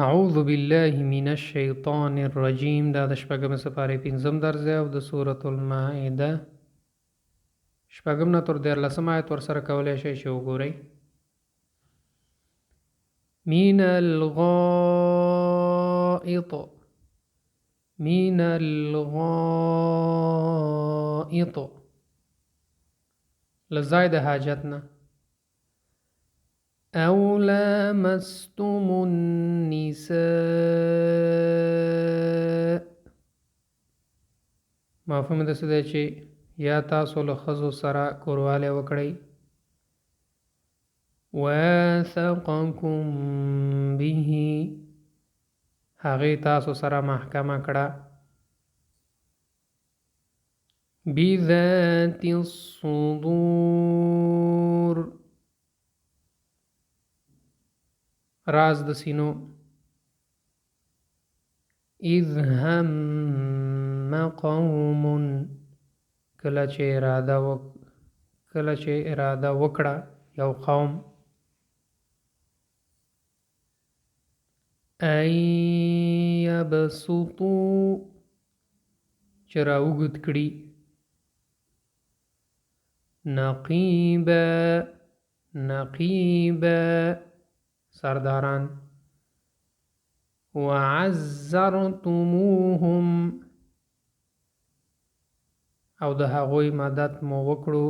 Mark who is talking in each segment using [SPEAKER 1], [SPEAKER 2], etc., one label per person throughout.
[SPEAKER 1] اعوذ بالله من الشیطان الرجیم. دا د شپږم سپارې پنځم درس دی او د سورة المائده شپږم نه تر 14 آیت ورسره کولی شئ چې وګورئ. من الغائط من الغائط لزاید حاجتنا. او لامستم النساء مفهوم د څه دی چې یا تاسو له ښځو سره کوروالی وکړئ. واثقکم به هغې تاسو سره محکمه کړه. بذات الصدور راز د سینو. اذ هم قوم کله چې اراده وکړه یو قوم. ان یبسطوا چې راوږد کړي. نقیبا سرداران. وعزرتموهم او د هغوی مدد مو وکړو.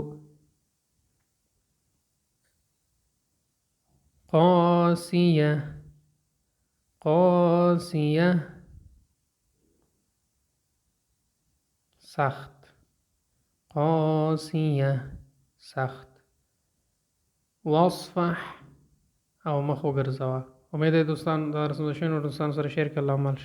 [SPEAKER 1] قاسیه سخت. قاسیه سخت. واصفح او مخ وګرځوه. امید ده دوستان درس دوستان سره شیر کړه. الله مل